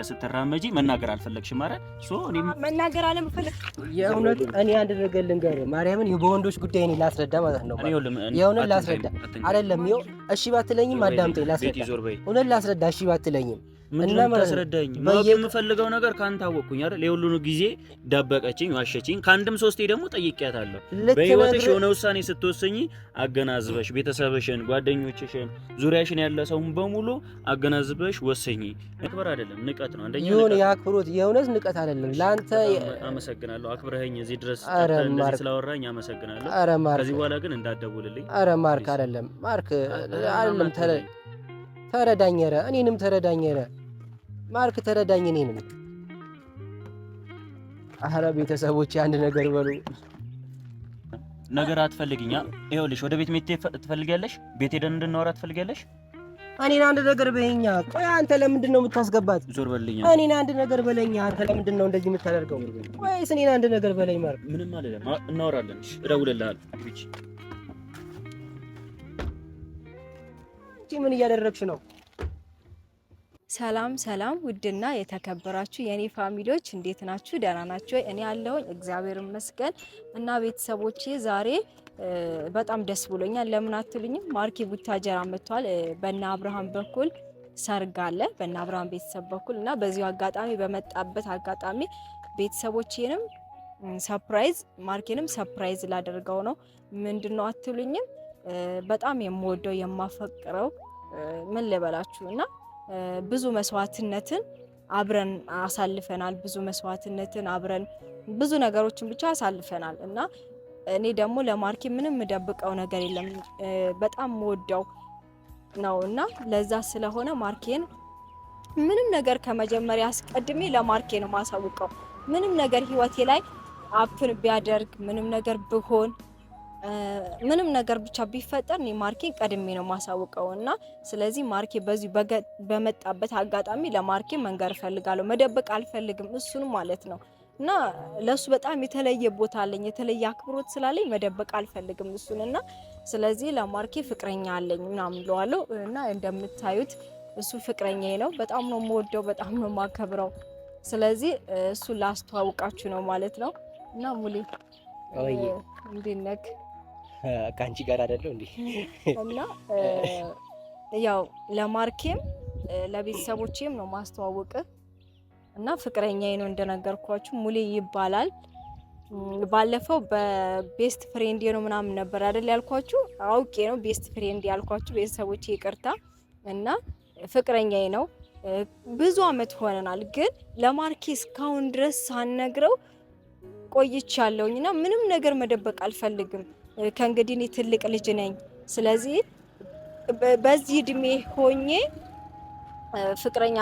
ስትራመጂ መናገር አልፈለግሽም አይደል? እኔ መናገር አለምፈልግ የእውነት እኔ አንድ ነገር ልንገርህ ማርያምን በወንዶች ጉዳይ እኔ ላስረዳ ማለት ነው። የእውነት ላስረዳ አይደለም ይኸው እሺ ባትለኝም አዳምጠኝ ላስረዳ። እውነት ላስረዳ እሺ ባትለኝም እና ማስረዳኝ ማወቅ የምፈልገው ነገር ካንተ አወቅኩኝ አይደል? የሁሉን ጊዜ ደበቀችኝ፣ ዋሸችኝ። ከአንድም ሶስቴ ደግሞ ጠይቄያታለሁ። በህይወትሽ የሆነ ውሳኔ ስትወስኚ አገናዝበሽ ቤተሰብሽን፣ ጓደኞችሽን፣ ዙሪያሽን ያለ ሰውን በሙሉ አገናዝበሽ ወሰኚ። አክብር አይደለም ንቀት ነው። አንደኛ ይሁን ያክብሩት የእውነት ንቀት አይደለም። ላንተ አመሰግናለሁ። አክብረኸኝ እዚህ ድረስ ስላወራኝ አመሰግናለሁ። ከዚህ በኋላ ግን እንዳትደውልልኝ። አረ ማርክ አይደለም ተረዳኝ። ኧረ እኔንም ተረዳኝ። ኧረ ማርክ ተረዳኝ እኔንም። አረ ቤተሰቦች አንድ ነገር በሉ። ነገር አትፈልጊኛ። ይኸውልሽ ወደ ቤት መሄድ ትፈልጊያለሽ? ቤት ሄደን እንድናወራ ትፈልጊያለሽ? እኔን አንድ ነገር በይኛ። ቆይ አንተ ለምንድን ነው የምታስገባት? ዞር በልኛ። እኔን አንድ ነገር በለኛ። አንተ ለምንድን ነው እንደዚህ የምታደርገው? ወይስ እኔን አንድ ነገር በለኝ ማርክ። ምንም አይደለም፣ እናወራለን። እሺ እደውልልሃለሁ። ምን እያደረግሽ ነው? ሰላም ሰላም፣ ውድና የተከበራችሁ የኔ ፋሚሊዎች እንዴት ናችሁ? ደህና ናችሁ? እኔ ያለሁኝ እግዚአብሔር ይመስገን። እና ቤተሰቦቼ ዛሬ በጣም ደስ ብሎኛል። ለምን አትሉኝም? ማርኬ ቡታጀራ መጥቷል። በእነ አብርሃም በኩል ሰርግ አለ፣ በእነ አብርሃም ቤተሰብ በኩል እና በዚሁ አጋጣሚ በመጣበት አጋጣሚ ቤተሰቦቼንም ሰርፕራይዝ ማርኬንም ሰርፕራይዝ ላደርገው ነው። ምንድነው አትሉኝም? በጣም የምወደው የማፈቅረው ምን ልበላችሁ እና ብዙ መስዋዕትነትን አብረን አሳልፈናል። ብዙ መስዋዕትነትን አብረን ብዙ ነገሮችን ብቻ አሳልፈናል እና እኔ ደግሞ ለማርኬ ምንም የምደብቀው ነገር የለም። በጣም ወደው ነው እና ለዛ ስለሆነ ማርኬን ምንም ነገር ከመጀመሪያ አስቀድሜ ለማርኬ ነው ማሳውቀው። ምንም ነገር ህይወቴ ላይ አፕን ቢያደርግ ምንም ነገር ብሆን ምንም ነገር ብቻ ቢፈጠር እኔ ማርኬን ቀድሜ ነው ማሳውቀው እና ስለዚህ ማርኬ በዚህ በመጣበት አጋጣሚ ለማርኬ መንገር ፈልጋለሁ። መደበቅ አልፈልግም እሱን ማለት ነው እና ለሱ በጣም የተለየ ቦታ አለኝ፣ የተለየ አክብሮት ስላለኝ መደበቅ አልፈልግም እሱን እና ስለዚህ ለማርኬ ፍቅረኛ አለኝ ምናምን ብለዋለሁ እና እንደምታዩት እሱ ፍቅረኛዬ ነው። በጣም ነው የምወደው፣ በጣም ነው የማከብረው። ስለዚህ እሱን ላስተዋውቃችሁ ነው ማለት ነው እና ሙሌ እንዴት ነህ? ከአንቺ ጋር አይደለው እንዴ? እና ያው ለማርኬም ለቤተሰቦቼም ነው ማስተዋወቅ እና ፍቅረኛዬ ነው እንደነገርኳችሁ ሙሌ ይባላል። ባለፈው በቤስት ፍሬንድ ነው ምናምን ነበር አይደል ያልኳችሁ? አውቄ ነው ቤስት ፍሬንድ ያልኳችሁ ቤተሰቦቼ ይቅርታ። እና ፍቅረኛዬ ነው። ብዙ አመት ሆነናል፣ ግን ለማርኬ እስካሁን ድረስ ሳነግረው ቆይቻለሁኝና ምንም ነገር መደበቅ አልፈልግም። ከእንግዲህ እኔ ትልቅ ልጅ ነኝ። ስለዚህ በዚህ እድሜ ሆኜ ፍቅረኛ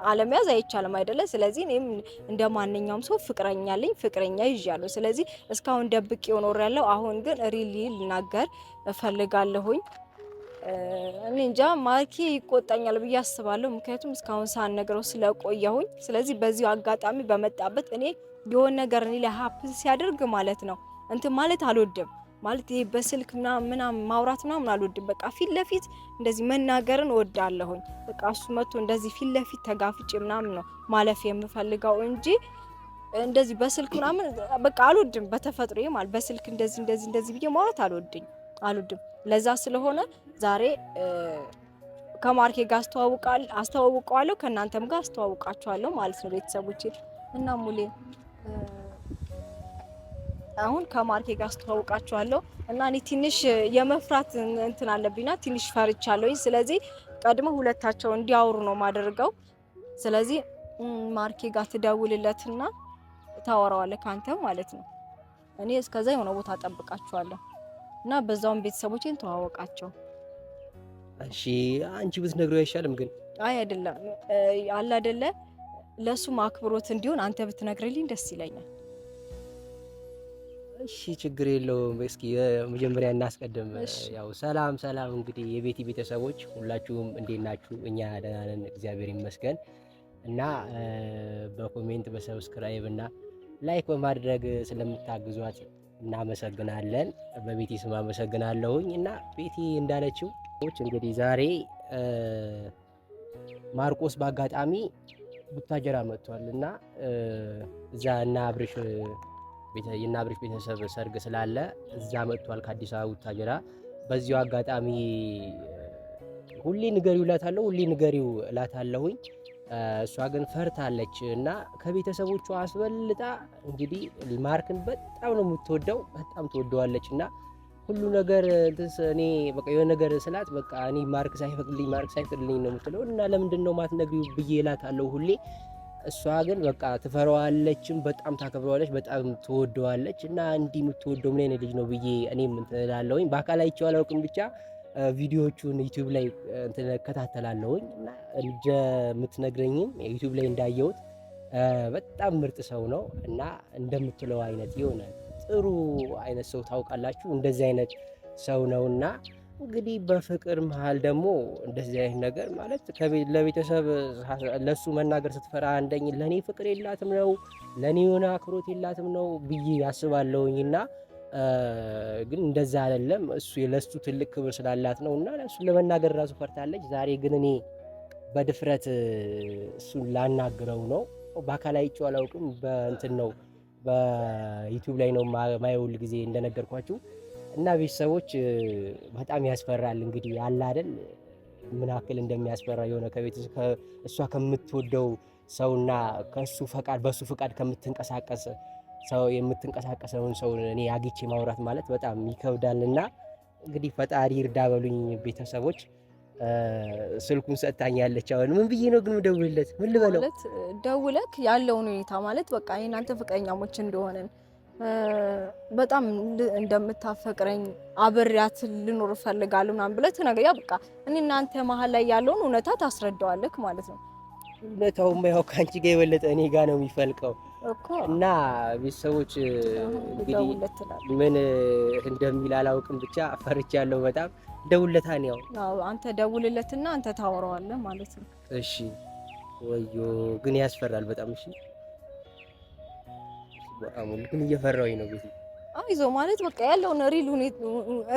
አለመያዝ አይቻልም አይደለ? ስለዚህ እኔም እንደ ማንኛውም ሰው ፍቅረኛ አለኝ፣ ፍቅረኛ ይዣለሁ። ስለዚህ እስካሁን ደብቄ ኖሬያለሁ። አሁን ግን ሪሊ ልናገር እፈልጋለሁኝ። እኔ እንጃ ማርኬ ይቆጣኛል ብዬ አስባለሁ፣ ምክንያቱም እስካሁን ሳልነግረው ስለቆየሁኝ። ስለዚህ በዚሁ አጋጣሚ በመጣበት እኔ የሆነ ነገር እኔ ላይ ሀፕን ሲያደርግ ማለት ነው እንትን ማለት አልወድም። ማለት ይሄ በስልክ ምናምን ማውራት ምናምን አልወድም። በቃ ፊት ለፊት እንደዚህ መናገርን እወዳለሁኝ። በቃ እሱ መጥቶ እንደዚህ ፊት ለፊት ተጋፍጬ ምናምን ነው ማለፍ የምፈልገው እንጂ እንደዚህ በስልክ ምናምን በቃ አልወድም። በተፈጥሮዬ ማለት በስልክ እንደዚህ ብዬ ማውራት አልወድም። ለዛ ስለሆነ ዛሬ ከማርኬ ጋር አስተዋውቀዋለሁ፣ ከእናንተም ጋር አስተዋውቃችኋለሁ ማለት ነው ቤተሰቦቼ እና ሙሌ አሁን ከማርኬ ጋር አስተዋውቃችኋለሁ እና እኔ ትንሽ የመፍራት እንትን አለብኝና ትንሽ ፈርቻለሁ። ስለዚህ ቀድሞ ሁለታቸው እንዲያወሩ ነው ማደርገው። ስለዚህ ማርኬ ጋር ትደውልለትና ታወራዋለህ ካንተ ማለት ነው። እኔ እስከዛ የሆነ ቦታ ጠብቃችኋለሁ እና በዛውም ቤተሰቦቼን ተዋወቃቸው። እሺ አንቺ ብትነግሪው አይሻልም? ግን አይ አይደለም አለ አይደለ ለሱ ማክብሮት እንዲሆን አንተ ብትነግርልኝ ደስ ይለኛል። እሺ ችግር የለውም። እስኪ መጀመሪያ እናስቀድም። ያው ሰላም እንግዲህ የቤቲ ቤተሰቦች ሁላችሁም እንዴት ናችሁ? እኛ ደህና ነን እግዚአብሔር ይመስገን። እና በኮሜንት በሰብስክራይብ እና ላይክ በማድረግ ስለምታግዟት እናመሰግናለን። በቤቲ ስም አመሰግናለሁኝ። እና ቤቲ እንዳለችው እንግዲህ ዛሬ ማርቆስ በአጋጣሚ ቡታጀራ መጥቷል እና እዛ እና አብርሽ ቤተሰብ ሰርግ ስላለ እዛ መጥቷል ከአዲስ አበባ ቡታጀራ። በዚሁ አጋጣሚ ሁሌ ንገሪው እላታለሁ፣ ሁሌ ንገሪው እላታለሁኝ። እሷ ግን ፈርታለች እና ከቤተሰቦቿ አስበልጣ እንግዲህ ማርክን በጣም ነው የምትወደው፣ በጣም ትወደዋለች እና ሁሉ ነገር እኔ በቃ የሆነ ነገር ስላት በቃ እኔ ማርክ ሳይፈቅድልኝ ነው የምትለው እና ለምንድን ነው ማትነግሪው ብዬ እላታለሁ ሁሌ። እሷ ግን በቃ ትፈራዋለችም፣ በጣም ታከብረዋለች፣ በጣም ትወደዋለች እና እንዲህ የምትወደው ምን አይነት ልጅ ነው ብዬ እኔም እንትን እላለሁኝ። በአካል አይቼው አላውቅም፣ ብቻ ቪዲዮዎቹን ዩቲዩብ ላይ እንትን እከታተላለሁኝ እና እንደምትነግረኝም ዩቲዩብ ላይ እንዳየሁት በጣም ምርጥ ሰው ነው እና እንደምትለው አይነት ይሆናል ጥሩ አይነት ሰው ታውቃላችሁ፣ እንደዚህ አይነት ሰው ነውና እንግዲህ በፍቅር መሃል ደግሞ እንደዚህ አይነት ነገር ማለት ለቤተሰብ ለሱ መናገር ስትፈራ አንደኝ ለኔ ፍቅር የላትም ነው ለኔ የሆነ አክብሮት የላትም ነው ብዬ ያስባለሁኝና ግን እንደዛ አይደለም። እሱ ለሱ ትልቅ ክብር ስላላት ነውና ለሱ ለመናገር ራሱ ፈርታለች። ዛሬ ግን እኔ በድፍረት እሱን ላናግረው ነው። በአካል አይቼው አላውቅም፣ በእንትን ነው በዩቲዩብ ላይ ነው ማየው ሁል ጊዜ እንደነገርኳችሁ እና ቤተሰቦች በጣም ያስፈራል። እንግዲህ አለ አይደል ምን ያክል እንደሚያስፈራ የሆነ እሷ ከምትወደው ሰውና ከሱ ፈቃድ በሱ ፈቃድ ከምትንቀሳቀስ ሰው የምትንቀሳቀሰውን ሰው እኔ አግቼ ማውራት ማለት በጣም ይከብዳልና እንግዲህ ፈጣሪ ይርዳ በሉኝ ቤተሰቦች። ስልኩን ሰጥታኛለች። አሁን ምን ብዬ ነው ግን ደውልለት ምን ልበለው? ማለት ደውለክ ያለውን ሁኔታ ማለት በቃ እናንተ ፍቅረኛሞች እንደሆነን በጣም እንደምታፈቅረኝ አብሬያት ልኖር እፈልጋለሁ ምናምን ብለህ ተናገር። በቃ እኔ እናንተ መሀል ላይ ያለውን እውነታ ታስረዳዋለክ ማለት ነው። እውነታውማ ያው ከአንቺ ጋር የበለጠ እኔ ጋር ነው የሚፈልቀው እኮ እና ቤተሰቦች እንግዲህ ምን እንደሚል አላውቅም፣ ብቻ ፈርቻለሁ በጣም። ደውለታን ያው አንተ ደውልለትና አንተ ታወራዋለህ ማለት ነው። እሺ። ወዮ ግን ያስፈራል በጣም። እሺ በጣም ግን እየፈራሁኝ ነው ቤት። አይዞ ማለት በቃ ያለውን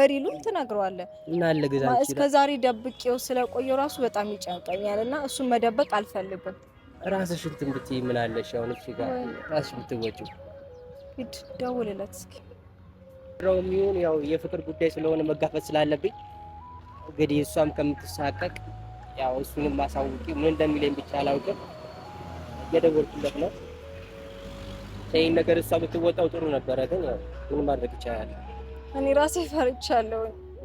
ሪሉን ትነግረዋለህ እና ለገዛ እስከ ዛሬ ደብቄው ስለቆየው ራሱ በጣም ይጨንቀኛልና እሱን መደበቅ አልፈልግም። ራስሽ እንትን ብትይ ምን አለሽ? አሁን እሺ ጋር ራስሽ ብትወጪው ሂድ ደውልለት እስኪ። የሚሆን ያው የፍቅር ጉዳይ ስለሆነ መጋፈጥ ስላለብኝ እንግዲህ እሷም ከምትሳቀቅ ያው እሱንም ማሳውቂ ምን እንደሚለኝ ብቻ አላውቅም። እየደወልኩለት ነው። ይሄን ነገር እሷ ብትወጣው ጥሩ ነበረ፣ ግን ያው ምን ማድረግ ይቻላል። እኔ ራሴ ፈርቻለሁ።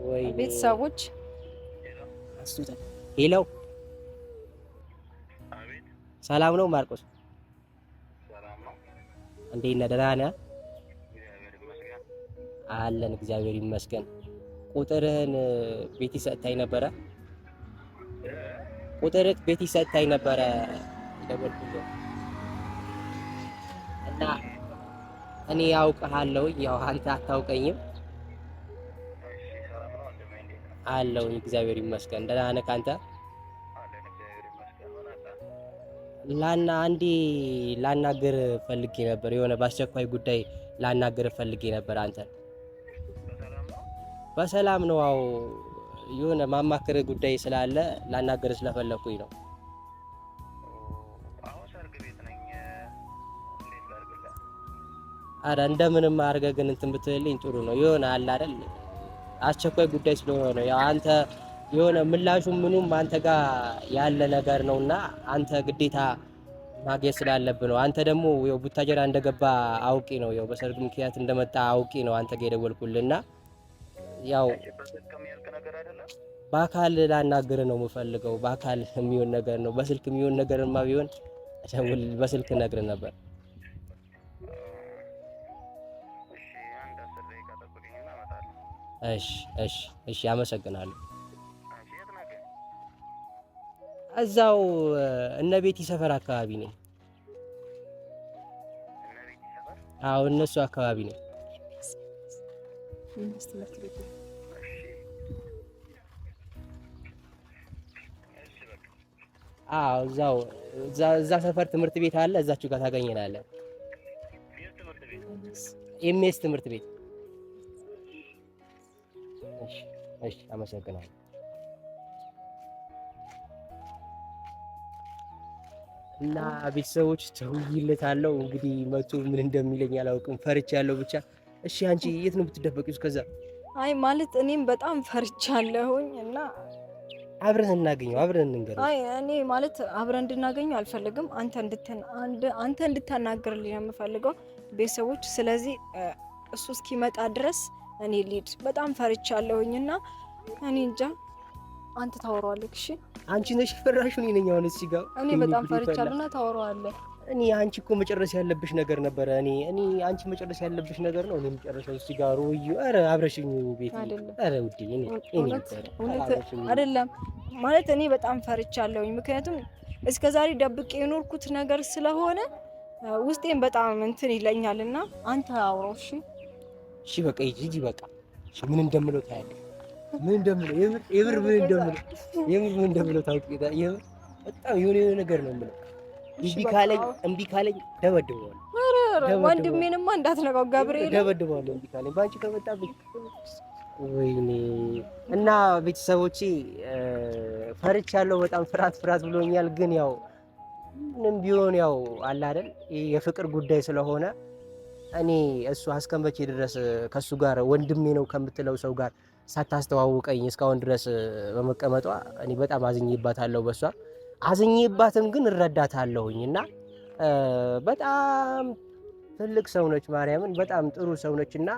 ወይ ቤተሰቦች አሱታ ሄሎ፣ ሰላም ነው ማርቆስ? ሰላም ነው። እንዴት ነህ? ደህና ነህ? አለን እግዚአብሔር ይመስገን። ቁጥርህን ቤቲ ሰጥታኝ ነበረ። ቁጥርህ ቤቲ ሰጥታኝ ነበረ ደወልኩልህ እና እኔ ያውቅሃለሁ፣ ያው አንተ አታውቀኝም። አለሁኝ እግዚአብሔር ይመስገን። ደህና ነህ አንተ? አንዴ ላናግር ፈልጌ ነበር፣ የሆነ በአስቸኳይ ጉዳይ ላናግር ፈልጌ ነበር አንተን። በሰላም ነው? አዎ የሆነ ማማከር ጉዳይ ስላለ ላናገር ስለፈለኩኝ ነው። አረ እንደምንም አድርገህ ግን እንትን ብትልልኝ ጥሩ ነው። የሆነ አለ አይደል አስቸኳይ ጉዳይ ስለሆነ ነው። ያው አንተ የሆነ ምላሹ ምኑም አንተ ጋር ያለ ነገር ነውና አንተ ግዴታ ማግኘት ስላለብህ ነው። አንተ ደግሞ ያው ቡታጀራ እንደገባ አውቄ ነው፣ ያው በሰርግ ምክንያት እንደመጣ አውቄ ነው አንተ ጋር የደወልኩልህና ያው በአካል ላናግር ነው የምፈልገው። በአካል የሚሆን ነገር ነው። በስልክ የሚሆን ነገርማ ቢሆን በስልክ ነግር ነበር። እሺ እሺ እሺ፣ አመሰግናለሁ። እዛው እነ ቤቲ ሰፈር አካባቢ ነኝ። አዎ እነሱ አካባቢ ነኝ። አዎ እዛ ሰፈር ትምህርት ቤት አለ። እዛችሁ ጋር ታገኘናለህ። ኤምኤስ ትምህርት ቤት። እሺ እሺ፣ አመሰግናለሁ። እና ቤተሰቦች ተውይለታለሁ እንግዲህ መቶ ምን እንደሚለኝ አላውቅም። ፈርቻለሁ ብቻ። እሺ አንቺ የት ነው የምትደበቂው እስከዛ? አይ ማለት እኔም በጣም ፈርቻለሁኝ እና አብረን እናገኘው፣ አብረን እንገናኝ። አይ እኔ ማለት አብረን እንድናገኘው አልፈልግም። አንተ እንድታናግርልኝ ነው የምፈልገው ቤተሰቦች። ስለዚህ እሱ እስኪመጣ ድረስ እኔ ልሂድ። በጣም ፈርቻለሁኝ እና እኔ እንጃ። አንተ ታወራዋለህ። እሺ አንቺ ነሽ ፈራሹ፣ እኔ ነኝ አሁን እዚህ ጋር። እኔ በጣም ፈርቻለሁና ታወራዋለህ። እኔ አንቺ እኮ መጨረስ ያለብሽ ነገር ነበረ። እኔ አንቺ መጨረስ ያለብሽ ነገር ነው። እኔ መጨረሻው እዚህ ጋር ወይ አረ አብረሽኝ ቤት። አረ ውዴ አይደለም ማለት እኔ በጣም ፈርቻለሁኝ። ምክንያቱም እስከዛሬ ደብቄ የኖርኩት ነገር ስለሆነ ውስጤን በጣም እንትን ይለኛልና አንተ አውራው። እሺ እሺ በቃ ሂጂ በቃ። እሺ ምን እንደምለው ታያለሽ። ምን እንደምለው የምር ምን እንደምለው ታውቂታ። የምር በጣም የሆነ ነገር ነው የምለው። እምቢ ካለኝ ደበድበዋለሁ። ወንድሜንማ እንዳትነካው ገብርኤል፣ ደበድበዋለሁ እምቢ ካለኝ በአንቺ ከመጣብኝ። ወይኔ እና ቤተሰቦቼ ፈርቻለሁ በጣም ፍርሃት ብሎኛል። ግን ያው ምንም ቢሆን ያው አለ አይደል የፍቅር ጉዳይ ስለሆነ እኔ እሱ አስከመቼ ድረስ ከሱ ጋር ወንድሜ ነው ከምትለው ሰው ጋር ሳታስተዋውቀኝ እስካሁን ድረስ በመቀመጧ እኔ በጣም አዝኜባታለሁ። በሷ አዝኜባትም ግን እረዳታለሁኝ እና በጣም ትልቅ ሰው ነች። ማርያምን በጣም ጥሩ ሰው ነች እና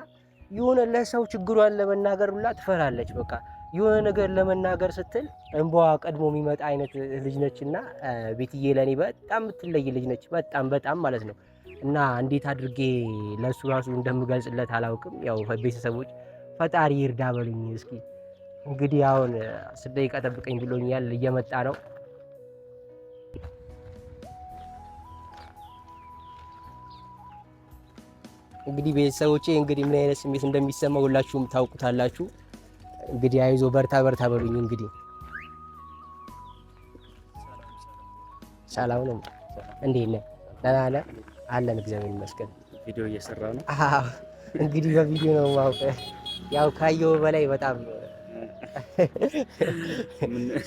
የሆነ ለሰው ችግሯን ለመናገር ሁላ ትፈራለች። በቃ የሆነ ነገር ለመናገር ስትል እንባዋ ቀድሞ የሚመጣ አይነት ልጅ ነች እና ቤትዬ ለኔ በጣም የምትለይ ልጅ ነች። በጣም ማለት ነው። እና እንዴት አድርጌ ለሱ ራሱ እንደምገልጽለት አላውቅም። ያው ቤተሰቦች ፈጣሪ ይርዳ በሉኝ እስኪ። እንግዲህ አሁን 10 ደቂቃ ጠብቀኝ ብሎኛል፣ እየመጣ ነው። እንግዲህ ቤተሰቦቼ እንግዲህ ምን አይነት ስሜት እንደሚሰማው ሁላችሁም ታውቁታላችሁ። እንግዲህ አይዞ በርታ በሉኝ። እንግዲህ ሰላም ነው። እንዴት ነህ? ደህና ነህ? አለን እግዚአብሔር ይመስገን። ቪዲዮ እየሰራ ነው። አዎ እንግዲህ በቪዲዮ ነው ማውቀ ያው ካየው በላይ በጣም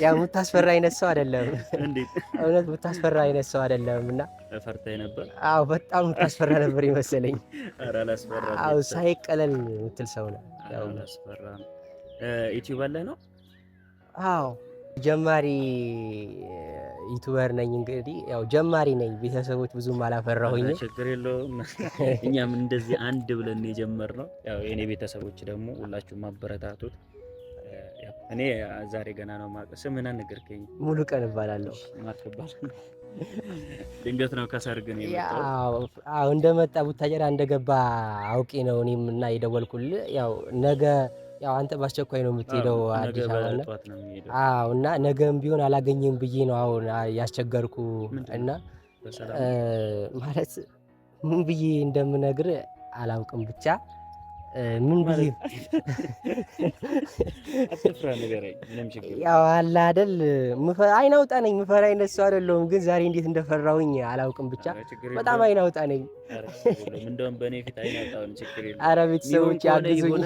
ያው የምታስፈራ አይነት ሰው አይደለም። እንዴት እውነት የምታስፈራ አይነት ሰው አይደለም። እና ፈርታይ ነበር? አዎ በጣም የምታስፈራ ነበር ይመስለኝ። ኧረ አላስፈራ። አዎ ሳይቀለል የምትል ሰው ነው። ያው አላስፈራ። ዩቲዩብ አለ ነው? አዎ ጀማሪ ዩቲዩበር ነኝ። እንግዲህ ያው ጀማሪ ነኝ። ቤተሰቦች ብዙም አላፈራሁኝ። ችግር የለውም። እኛም እንደዚህ አንድ ብለን የጀመርነው ያው የኔ ቤተሰቦች ደግሞ ሁላችሁም ማበረታቱት። እኔ ዛሬ ገና ነው ማቀ ስምህን ነገርከኝ። ሙሉ ቀን እባላለሁ። ማትባል ድንገት ነው ከሰርግ ነው የመጣው። አዎ እንደመጣ ቡታጀራ እንደገባ አውቄ ነው እኔም እና የደወልኩልህ። ያው ነገ ያው አንተ ባስቸኳይ ነው የምትሄደው አዲስ አበባ ነው። አዎ እና ነገም ቢሆን አላገኘም ብዬ ነው አሁን ያስቸገርኩ እና ማለት ምን ብዬ እንደምነግር አላውቅም። ብቻ ምን ብዬ አትፍራ ንገረኝ። ምንም ችግር ያው አለ አይደል አይናውጣ ነኝ። ምፈራ አይነት ሰው አይደለሁም። ግን ዛሬ እንዴት እንደፈራሁኝ አላውቅም። ብቻ በጣም አይናውጣ ነኝ። እንደውም በእኔ ፊት አይናውጣውን ችግር የለም። ኧረ ቤተሰቦች ያግዙኝ።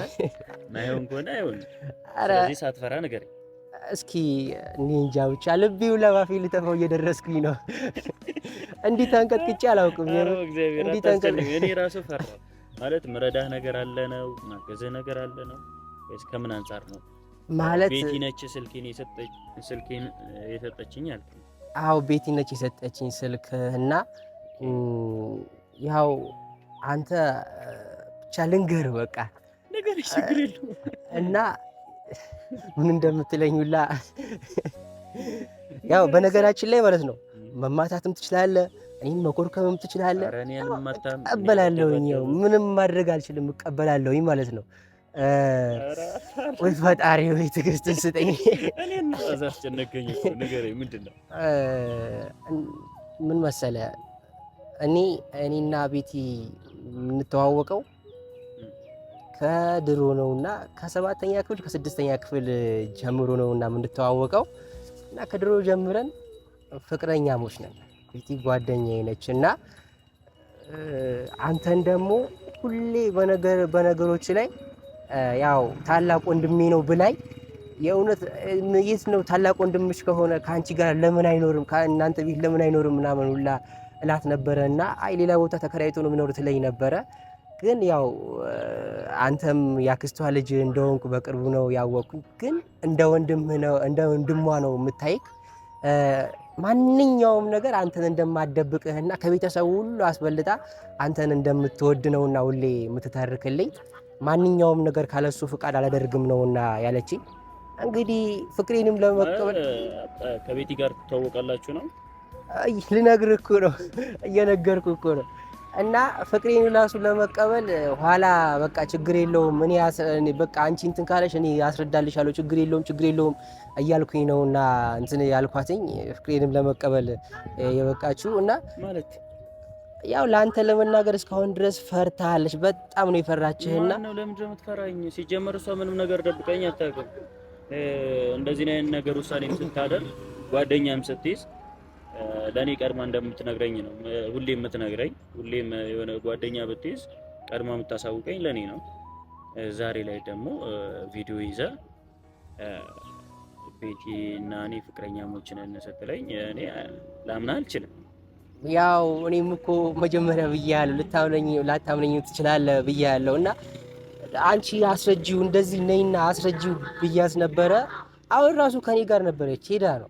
ማይሆን ከሆነ አይሆን። ስለዚህ ሳትፈራ ንገረኝ እስኪ። እኔ እንጃ ብቻ ልቤው ለባፌ ልተፋው እየደረስኩኝ ነው። እንዲህ ተንቀጥቅጬ አላውቅም። እንዲህ ተንቀጥቅጬ እኔ ራሱ ፈራሁ። ማለት ምረዳህ ነገር አለ ነው? ማገዘህ ነገር አለ ነው? ወይስ ከምን አንፃር ነው? ማለት ቤቲ ነች ስልኬን የሰጠችኝ አልኩ። አዎ ቤቲ ነች የሰጠችኝ ስልክ እና ያው አንተ ብቻ ልንገር በቃ ነገር ችግር የለውም እና ምን እንደምትለኝ ሁላ ያው በነገራችን ላይ ማለት ነው መማታትም ትችላለህ፣ እኔን መኮርከምም ትችላለህ። እቀበላለሁኝ። ያው ምንም ማድረግ አልችልም፣ እቀበላለሁኝ ማለት ነው። ወይ ፈጣሪ ወይ ትዕግስትን ስጠኝ። እኔን አስጨነቀኝ እኮ ንገረኝ፣ ምንድን ነው? ምን መሰለህ እኔና ቤቲ የምንተዋወቀው ከድሮ ነውና ከ7ኛ ክፍል ከ6ኛ ክፍል ጀምሮ ነውና የምንተዋወቀው እና ከድሮ ጀምረን ፍቅረኛሞች ነን። ቤቲ ጓደኛዬ ነች እና አንተን ደግሞ ሁሌ በነገሮች ላይ ያው ታላቅ ወንድሜ ነው ብላይ የእውነት የት ነው ታላቅ ወንድምሽ ከሆነ ከአንቺ ጋር ለምን አይኖርም ከእናንተ ቤት ለምን አይኖርም ምናምን ሁላ እላት ነበረ እና አይ ሌላ ቦታ ተከራይቶ ነው የሚኖር ትለኝ ነበረ። ግን ያው አንተም ያክስቷ ልጅ እንደሆንኩ በቅርቡ ነው ያወቅኩኝ። ግን እንደ ወንድሟ ነው የምታይክ። ማንኛውም ነገር አንተን እንደማደብቅህና ከቤተሰቡ ሁሉ አስበልጣ አንተን እንደምትወድ ነውና ሁሌ የምትተርክልኝ። ማንኛውም ነገር ካለሱ ፍቃድ አላደርግም ነውና ያለችኝ። እንግዲህ ፍቅሬንም ለመቀበል ከቤቲ ጋር ትተዋወቃላችሁ ነው? ልነግርህ እኮ ነው እየነገርኩህ እኮ ነው። እና ፍቅሬን ራሱ ለመቀበል ኋላ በቃ ችግር የለውም እኔ በቃ አንቺ እንትን ካለሽ እኔ አስረዳልሻለሁ ችግር የለውም እያልኩኝ ነውና እንትን ያልኳትኝ ፍቅሬንም ለመቀበል የበቃችሁ እና ማለት ያው ለአንተ ለመናገር እስካሁን ድረስ ፈርታለች። በጣም ነው የፈራችህና ነው። ለምንድን ነው የምትፈራኝ? ሲጀመር እሷ ምንም ነገር ደብቀኝ አታውቅም። እንደዚህ አይነት ነገር ውሳኔም ስታደርግ ጓደኛም ስትይዝ ለኔ ቀድማ እንደምትነግረኝ ነው ሁሌ የምትነግረኝ። ሁሌም የሆነ ጓደኛ ብትይዝ ቀድማ የምታሳውቀኝ ለኔ ነው። ዛሬ ላይ ደግሞ ቪዲዮ ይዘ ቤቲ እና እኔ ፍቅረኛሞች ነን ስትለኝ እኔ ላምን አልችልም። ያው እኔም እኮ መጀመሪያ ብያለሁ ላታምነኝ ትችላለህ ብያለሁ እና አንቺ አስረጂው እንደዚህ ነይና አስረጂው ብያስ ነበረ። አሁን ራሱ ከኔ ጋር ነበረች ሄዳ ነው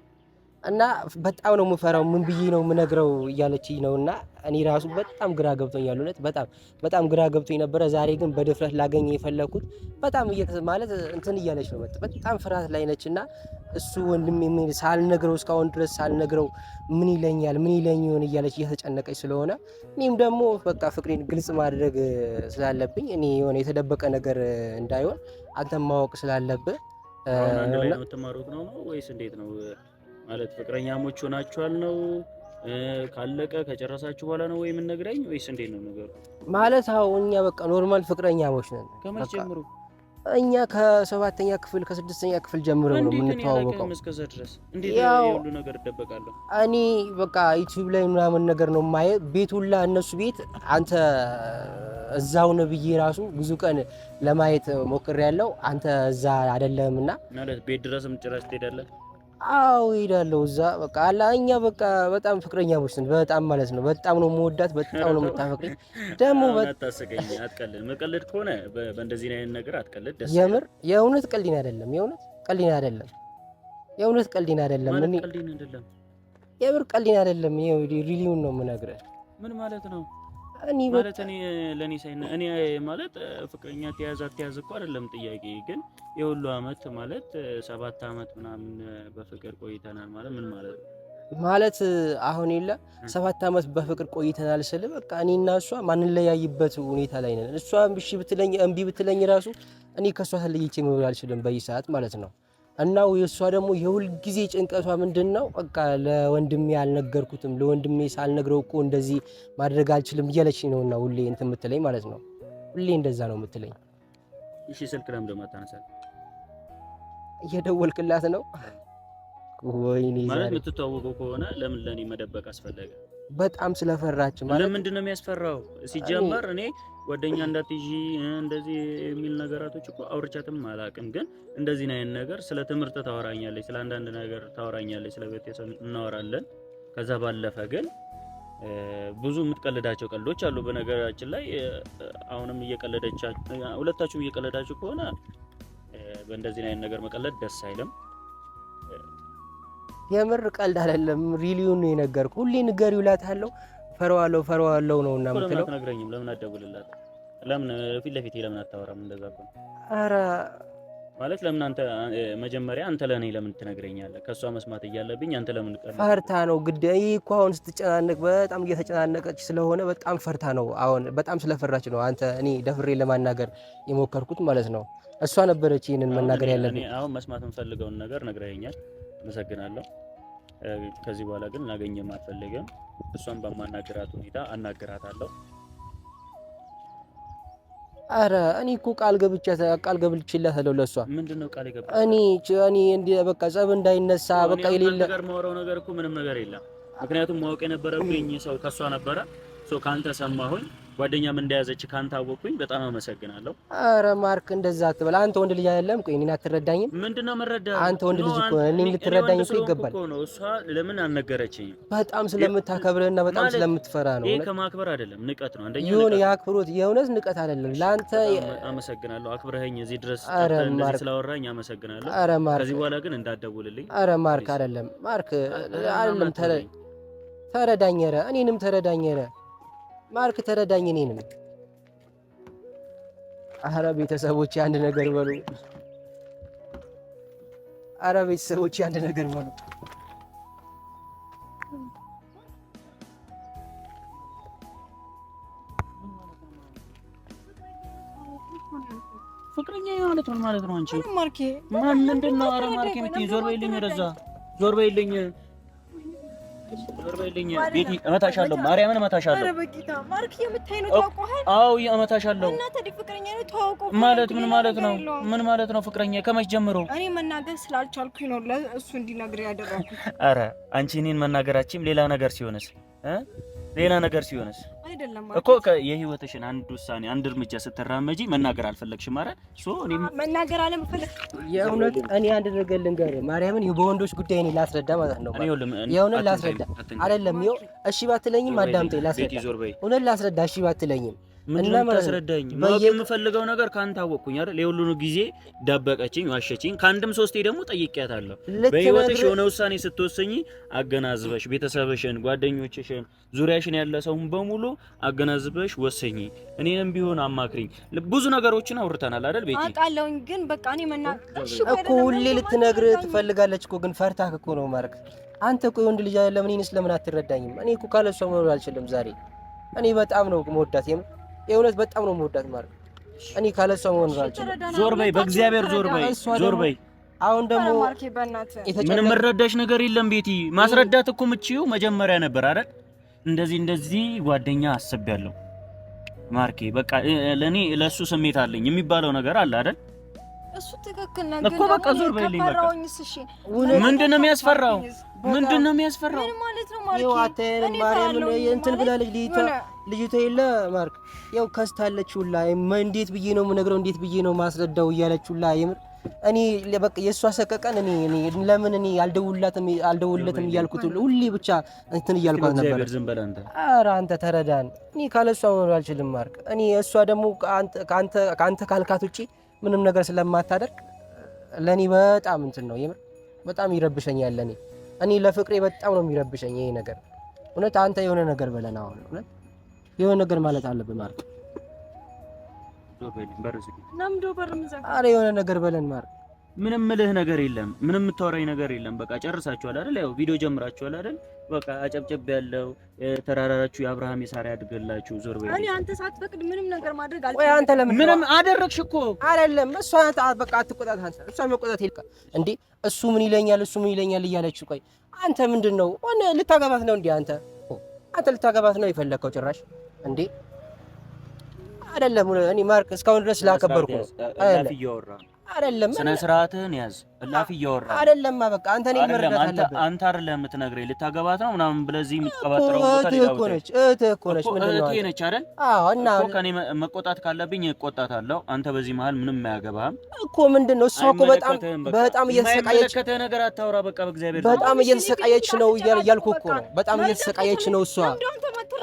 እና በጣም ነው የምፈራው ምን ብዬ ነው የምነግረው እያለችኝ ነውና እኔ ራሱ በጣም ግራ ገብቶኛል። እውነት በጣም ግራ ገብቶኝ ነበረ። ዛሬ ግን በድፍረት ላገኝ የፈለኩት በጣም ማለት እንትን እያለች ነው በጣም ፍርሃት ላይ ነችና እሱ ወንድሜ ምን ሳልነግረው እስካሁን ድረስ ሳልነግረው ምን ይለኝ ይሆን እያለች እየተጨነቀች ስለሆነ እኔም ደግሞ በቃ ፍቅሬን ግልጽ ማድረግ ስላለብኝ እኔ የሆነ የተደበቀ ነገር እንዳይሆን አንተም ማወቅ ስላለብህ አንድ ላይ የምትማሩት ነው ወይስ እንዴት ነው? ማለት ፍቅረኛሞች ሆናችኋል ነው? ካለቀ ከጨረሳችሁ በኋላ ነው ወይ የምንነግረኝ ወይስ እንዴት ነው ነገሩ? ማለት አዎ እኛ በቃ ኖርማል ፍቅረኛሞች ነን። ከመቼ ጀምሮ? እኛ ከ7ኛ ክፍል ከ6ኛ ክፍል ጀምሮ ነው የምንተዋወቀው። እስከዛ ድረስ እንዴት ሁሉ ነገር እደበቃለሁ? እኔ በቃ ዩቲዩብ ላይ ምናምን ነገር ነው የማየው። ቤት ሁላ እነሱ ቤት አንተ እዛው ነው ብዬ ራሱ ብዙ ቀን ለማየት ሞክሬያለሁ። አንተ እዛ አይደለምና ማለት ቤት ድረስም ጭራሽ ትሄዳለህ? አዎ እሄዳለሁ እዛ በቃ አላ እኛ በቃ በጣም ፍቅረኛሞች ነን። በጣም ማለት ነው በጣም ነው የምወዳት፣ በጣም ነው የምታፈቅረኝ። ደግሞ አታስቀኝ፣ አትቀልድ። መቀለድ ከሆነ በእንደዚህ አይነት ነገር አትቀልድ። ደስ የእውነት ቀልዲን አይደለም። የእውነት ቀልዲን አይደለም። የእውነት ቀልዲን አይደለም። ምን ቀልዲን አይደለም? የምር ቀልዲን አይደለም። ይሄ ሪሊውን ነው የምነግርህ። ምን ማለት ነው? እኔ ለኔ ሳይነ እኔ ማለት ፍቅረኛ ተያዘ እኮ አይደለም ጥያቄ። ግን የሁሉ አመት ማለት 7 አመት ምናምን በፍቅር ቆይተናል ማለት ምን ማለት ነው? ማለት አሁን 7 አመት በፍቅር ቆይተናል ስል በቃ እኔና እሷ ማንለያይበት ሁኔታ ላይ ነን። እሷ እምቢ ብትለኝ ራሱ እኔ ከእሷ ተለይቼ መኖር አልችልም በዚህ ሰዓት ማለት ነው። እና የእሷ ደግሞ የሁል ጊዜ ጭንቀቷ ምንድን ነው? በቃ ለወንድሜ አልነገርኩትም፣ ለወንድሜ ሳልነግረው እኮ እንደዚህ ማድረግ አልችልም እያለችኝ ነውና ሁሌ እንትን የምትለኝ ማለት ነው። ሁሌ እንደዛ ነው የምትለኝ። እሺ ስልክ ለምን ደግሞ አታነሳም? እየደወልክላት ነው? ወይኔ ማለት የምትተዋወቀው ከሆነ ለምን ለኔ መደበቅ አስፈለገ? በጣም ስለፈራች ማለት ለምንድን ነው የሚያስፈራው? ሲጀመር እኔ ጓደኛ እንዳትይዢ እንደዚህ የሚል ነገራቶች እኮ አውርቻትም አላውቅም። ግን እንደዚህ አይነት ነገር ስለ ትምህርት ታወራኛለች፣ ስለ አንዳንድ ነገር ታወራኛለች፣ ስለ ቤተሰብ እናወራለን። ከዛ ባለፈ ግን ብዙ የምትቀልዳቸው ቀልዶች አሉ። በነገራችን ላይ አሁንም ሁለታችሁም እየቀለዳችሁ ከሆነ በእንደዚህ አይነት ነገር መቀለድ ደስ አይልም። የምር ቀልድ አይደለም። ሪሊውን ነው የነገርኩህ። ሁሌ ንገሪው እላታለሁ። ፈራዋለሁ ነው እና የምትለው። ለምን አትነግረኝም? ለምን አትደውልላት? ለምን ፊት ለፊት ለምን አታወራም? እንደዛ እኮ ኧረ ማለት ለምን አንተ መጀመሪያ አንተ ለኔ ለምን ትነግረኛለህ? ከሷ መስማት እያለብኝ አንተ ለምን ቀር ፈርታ ነው ግዴ እኮ አሁን ስትጨናነቅ በጣም እየተጨናነቀች ስለሆነ በጣም ፈርታ ነው። አሁን በጣም ስለፈራች ነው አንተ እኔ ደፍሬ ለማናገር የሞከርኩት ማለት ነው። እሷ ነበረች ይሄንን መናገር ያለብኝ። እኔ አሁን መስማት የምፈልገውን ነገር ነግረኸኛል። አመሰግናለሁ። ከዚህ በኋላ ግን ላገኘም አልፈልግም። እሷን በማናገራት ሁኔታ አናግራታለሁ። አረ እኔ እኮ ቃል ገብቼላታለሁ ለሷ። ምንድነው ቃል የገባው? እኔ እንደ በቃ ጸብ እንዳይነሳ በቃ የሌለ ነገር ማውራው ነገር እኮ ምንም ነገር የለም። ምክንያቱም ማወቅ የነበረብኝ ሰው ከሷ ነበረ። ሶ ካንተ ሰማሁኝ ጓደኛም እንደያዘች ካንተ አወኩኝ። በጣም አመሰግናለሁ። አረ ማርክ እንደዛ አትበል። አንተ ወንድ ልጅ አይደለም? ቆይ እኔን አትረዳኝም? ምንድነው መረዳህ? አንተ ወንድ ልጅ እኮ እኔን ልትረዳኝ እኮ ይገባል። እሷ ለምን አልነገረችኝም? በጣም ስለምታከብርህና በጣም ስለምትፈራ ነው። ይሄ ከማክበር አይደለም ንቀት ነው። አንደኛ ይሁን የአክብሮት የእውነት ንቀት አይደለም። ላንተ አመሰግናለሁ። አክብረኸኝ እዚህ ድረስ እንደዚህ ስላወራኝ አመሰግናለሁ። ከዚህ በኋላ ግን እንዳትደውልልኝ። አረ ማርክ አይደለም አይደለም ተረዳኝ። ኧረ እኔንም ተረዳኝ። ኧረ ማርክ ተረዳኝ እኔንም። አረ ቤተሰቦቼ አንድ ነገር በሉ። አረ ቤተሰቦቼ አንድ ነገር በሉ። ፍቅረኛ ማለት ምን ማለት ነው? አንቺ ማርኬ ምንድን ነው? አረ ማርኬ የምትይኝ ዞር በይልኝ፣ ወደዛ ዞር በይልኝ። ቤቲ እመታሻለሁ፣ ማርያምን እመታሻለሁ። ኧረ በጌታ ማርክ የምታይ ነው ታውቀዋል? አዎ እመታሻለሁ። እናንተ ፍቅረኛ ነው ታውቀው ማለት ምን ማለት ነው? ምን ማለት ነው ፍቅረኛ? ከመች ጀምሮ? እኔ መናገር ስላልቻልኩኝ ነው ለእሱ እንዲነግር ያደረኩት። አረ አንቺ እኔን መናገራችሁም ሌላ ነገር ሲሆንስ ሌላ ነገር ሲሆንስ አይደለም እኮ የህይወትሽን አንድ ውሳኔ አንድ እርምጃ ስትራመጂ መናገር አልፈለግሽም ማለት እኔ መናገር አለመፈለግ የእውነት እኔ አንድ ነገር ልንገርህ ማርያምን በወንዶች ጉዳይ እኔ ላስረዳ ማለት ነው። የእውነት ላስረዳ አይደለም ይኸው እሺ ባትለኝም አዳምጠኝ ላስረዳ። እውነት ላስረዳ እሺ ባትለኝም እና ማስረዳኝ ማወቅ የምፈልገው ነገር ካንተ አወቅኩኝ አይደል? የሁሉን ጊዜ ደበቀችኝ፣ ዋሸችኝ። ካንድም ሶስቴ ደግሞ ጠይቄያታለሁ። በህይወትሽ የሆነ ውሳኔ ስትወስኚ አገናዝበሽ ቤተሰብሽን፣ ጓደኞችሽን፣ ዙሪያሽን ያለ ሰውን በሙሉ አገናዝበሽ ወሰኚ። እኔንም ቢሆን አማክሪኝ። ብዙ ነገሮችን አውርተናል አይደል? ቤቲ አውቃለሁኝ፣ ግን በቃ እኔ መናገር እኮ ሁሌ ልትነግርህ ትፈልጋለች እኮ ግን ፈርታህ እኮ ነው ማርክ። አንተ እኮ ወንድ ልጅ አይደለም? እኔንስ ለምን አትረዳኝም? እኔ እኮ ካለሷ መኖር አልችልም ዛሬ። እኔ በጣም ነው የምወዳት የእውነት በጣም ነው የምወዳት ማለት እኔ ካለሷ መሆን አልችልም። ዞር በይ፣ በእግዚአብሔር ዞር በይ፣ ዞር በይ። አሁን ደግሞ ምንም መረዳሽ ነገር የለም ቤቲ። ማስረዳት እኮ የምትችይው መጀመሪያ ነበር አይደል? እንደዚህ ጓደኛ አስቤያለሁ ማርኬ። በቃ ለኔ ለሱ ስሜት አለኝ የሚባለው ነገር አለ አይደል? እሱ ትክክል ነው እኮ በቃ ዞር በይልኝ። በቃ ምንድነው የሚያስፈራው? ምንድነው የሚያስፈራው? ምን ማለት ነው ማርኬ? ይኸው አተን ማርያምን እንትን ብላለች ልጅቷ የለ ማርክ ያው ከስታለች ሁላ። እንዴት ብዬ ነው የምነግረው? እንዴት ብዬ ነው ማስረዳው? እያለች ሁላ የምር እኔ በቃ የሷ ሰቀቀን እኔ ለምን እኔ አልደውልለትም እያልኩት ሁሌ ብቻ እንትን እያልኳት ነበር። ኧረ አንተ ተረዳን። እኔ ካለሷ መኖር አልችልም ማርክ። እኔ እሷ ደግሞ ከአንተ ካልካት ውጪ ምንም ነገር ስለማታደርግ ለኔ በጣም እንትን ነው የምር በጣም ይረብሸኛል። እኔ ለፍቅሬ በጣም ነው የሚረብሸኝ ይሄ ነገር። እውነት አንተ የሆነ ነገር በለን አሁን እውነት የሆነ ነገር ማለት አለብን ማርክ። አረ የሆነ ነገር በለን ማርክ። ምንም ምልህ ነገር የለም፣ ምንም የምታወራኝ ነገር የለም። በቃ ጨርሳችኋል አይደል? ያው ቪዲዮ ጀምራችኋል አይደል? በቃ አጨብጨብ ያለው ተራራራችሁ የአብርሃም የሳራ ያድርግላችሁ። ዞር በይ። እኔ አንተ ሳትፈቅድ ምንም ነገር ማድረግ አልችልም። ወይ አንተ ለምን ምንም አደረግሽ እኮ አይደለም። እሷ በቃ አትቆጣት አንተ። እሷ መቆጣት ይልካ እንዴ እሱ ምን ይለኛል እያለች ቆይ አንተ ምንድነው ልታገባት ነው እንዴ? አንተ ልታገባት ነው የፈለከው ጭራሽ እንዴ? አይደለም እኔ ማርክ እስካሁን ድረስ ስላከበርኩ ነው አይደለም። ስነ ስርዓትህን ያዝ። እላፊ እያወራ አይደለም። በቃ አንተ ነኝ መረዳት አለብህ። አንተ አይደለም የምትነግረኝ ልታገባት ነው ምናምን ብለዚህ የምትቀባጥረው ቦታ ሌላ ቦታ እህትህ እኮ ነች። ምንድን ነው እህቴ ነች አይደል? አዎ። እና እኮ ከኔ መቆጣት ካለብኝ እቆጣታለሁ። አንተ በዚህ መሀል ምንም አያገባህም እኮ። ምንድን ነው እሷ እኮ በጣም እየተሰቃየች ነገር አታውራ። በቃ በእግዚአብሔር በጣም እየተሰቃየች ነው እያልኩ እኮ ነው። በጣም እየተሰቃየች ነው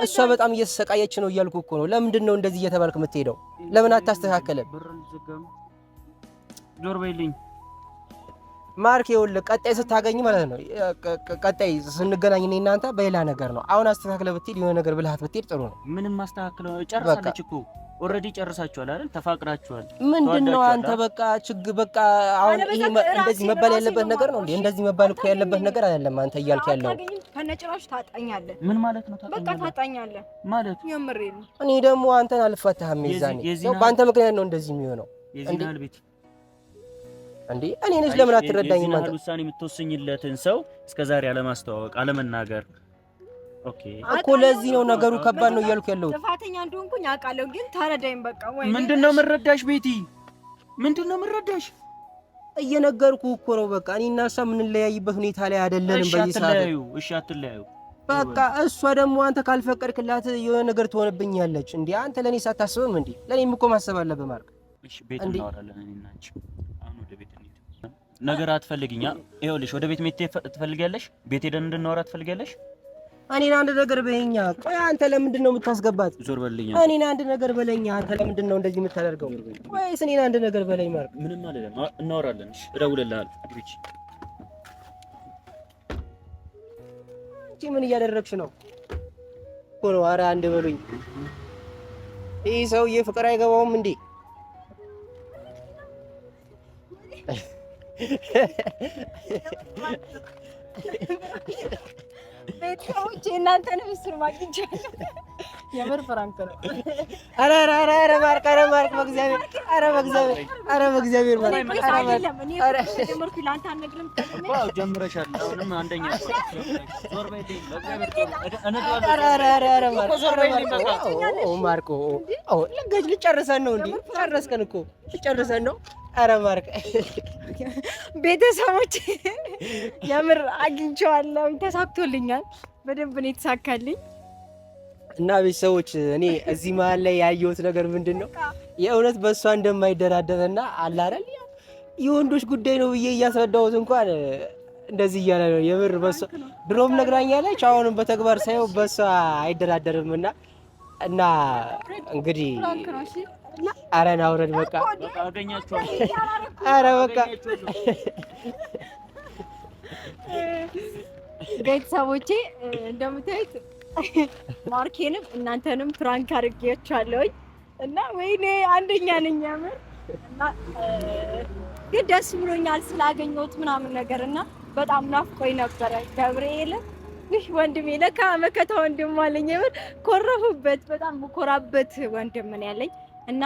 እሷ በጣም እየተሰቃየች ነው እያልኩ እኮ ነው። ለምንድን ነው እንደዚህ እየተባልክ የምትሄደው? ለምን አታስተካከለም? ዞር በይልኝ ማርክ። ይኸውልህ ቀጣይ ስታገኝ ማለት ነው ቀጣይ ስንገናኝ እኔ እናንተ በሌላ ነገር ነው። አሁን አስተካክለህ ብትሄድ የሆነ ነገር ብልሃት ብትሄድ ጥሩ ነው። ምንም ማስተካከለው ጨርሳለች እኮ ኦልሬዲ ጨርሳችኋል አይደል? ተፋቅራችኋል። ምንድነው አንተ በቃ በቃ አሁን ይሄ እንደዚህ መባል ያለበት ነገር ነው እንዴ? እንደዚህ መባል እኮ ያለበት ነገር አይደለም። አንተ እያልክ ያለው ከነጭራሽ ታጣኛለህ። ምን ማለት ነው? በቃ ታጣኛለህ ማለት የምሬን ነው። እኔ ደግሞ አንተን አልፈታህም። ይዛኔ በአንተ ምክንያት ነው እንደዚህ የሚሆነው። የዚህን ቤት እንዴ እኔ ነሽ ለምን አትረዳኝም? አንተ ውሳኔ የምትወስኝለትን ሰው እስከዛሬ አለማስተዋወቅ አለመናገር። ኦኬ እኮ ለዚህ ነው ነገሩ ከባድ ነው እያልኩ ያለው። ጥፋተኛ እንደሆንኩኝ አውቃለሁ፣ ግን ተረዳኝ በቃ። ወይ ምንድነው የምረዳሽ ቤቲ? ምንድነው የምረዳሽ? እየነገርኩህ እኮ ነው። በቃ እኔ እና እሷ የምንለያይበት ሁኔታ ላይ አይደለንም በዚህ ሰዓት። እሺ አትለያዩ። በቃ እሷ ደግሞ አንተ ካልፈቀድክላት የሆነ ነገር ትሆንብኛለች። እንዴ አንተ ለኔ ሳታስብም እንዴ? ለኔም እኮ ማሰብ አለብህ ማርክ። እሺ ቤት እናወራለን እኔና አንቺ። አሁን ወደ ቤት እንሂድ። ነገር አትፈልጊኛ። ይኸውልሽ ወደ ቤት መሄድ ትፈልጊያለሽ? ቤት ሄደን እንድናወራ ትፈልጊያለሽ? እኔን አንድ ነገር በይኛ። ቆይ አንተ ለምንድን ነው የምታስገባት? ዞር በልኛ። እኔን አንድ ነገር በለኛ። አንተ ለምንድን ነው እንደዚህ የምታደርገው? ወይስ እኔን አንድ ነገር በለኝ ማርክ። ምንም አይደለም፣ እናወራለን። እሺ እደውልልሃለሁ። ግቢች። አንቺ ምን እያደረግሽ ነው? ሆኖ ኧረ አንድ በሉኝ። ይህ ሰውዬ ፍቅር አይገባውም እንዴ? ቤተሰቦቼ እናንተንም እሱን ማግኝቻለሁ። የምር ፍራንክ ነው። ኧረ ማርክ በእግዚአብሔር ጀምረሻል። አሁንም አንደኛ ማርክ ልጨርሰን ነው እንዴ? ጨረስከን እኮ ልጨርሰን ነው። ኧረ ማርክ ቤተሰቦቼ የምር አግኝቼዋለሁ። ተሳክቶልኛል። በደንብ ነው የተሳካልኝ። እና ቤተሰቦች እኔ እዚህ መሀል ላይ ያየሁት ነገር ምንድን ነው የእውነት በእሷ እንደማይደራደርና አለ አይደል የወንዶች ጉዳይ ነው ብዬ እያስረዳሁት እንኳን እንደዚህ እያለ ነው። የምር በእሷ ድሮም ነግራኛለች፣ አሁንም በተግባር ሳየው በእሷ አይደራደርምና እና እንግዲህ ኧረ ና ውረድ በቃ አገኛችኋለሁ። ኧረ በቃ ቤተሰቦቼ እንደምታዩት ማርኬንም እናንተንም ፍራንክ አድርጌያችኋለሁኝ እና ወይኔ አንደኛ ነኝ የምር እና ግን ደስ ብሎኛል ስላገኘሁት ምናምን ነገር እና በጣም ናፍቆኝ ነበረ። ገብርኤል ይህ ወንድሜ ለካ መከታ ወንድም አለኝ። የምር ኮረሁበት። በጣም ኮራበት ወንድም ነው ያለኝ እና